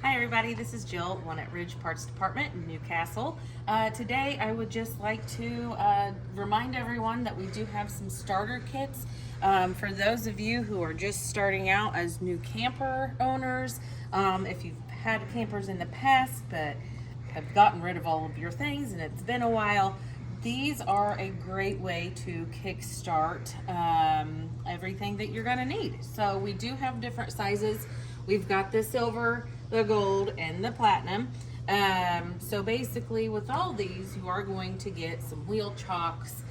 Hi everybody, this is Jill, one at Ridge Parts Department in Newcastle. Today I would just like to remind everyone that we do have some starter kits for those of you who are just starting out as new camper owners. If you've had campers in the past but have gotten rid of all of your things and it's been a while, these are a great way to kickstart everything that you're going to need. So we do have different sizes. We've got the silver, the gold, and the platinum. So basically with all these, you are going to get some wheel chocks,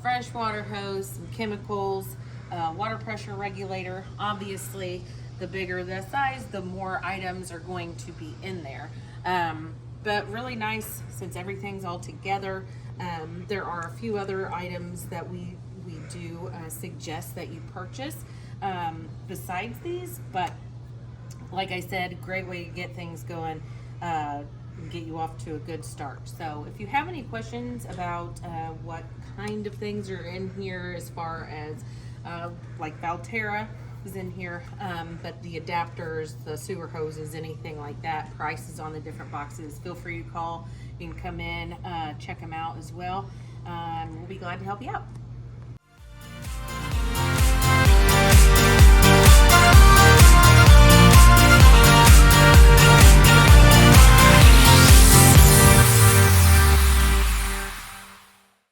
fresh water hose, some chemicals, water pressure regulator. Obviously, the bigger the size, the more items are going to be in there. But really nice since everything's all together. There are a few other items that we do suggest that you purchase besides these, but like I said, great way to get things going, get you off to a good start. So if you have any questions about what kind of things are in here, as far as like Valterra is in here, but the adapters, the sewer hoses, anything like that, prices on the different boxes, feel free to call. You can come in, check them out as well. We'll be glad to help you out.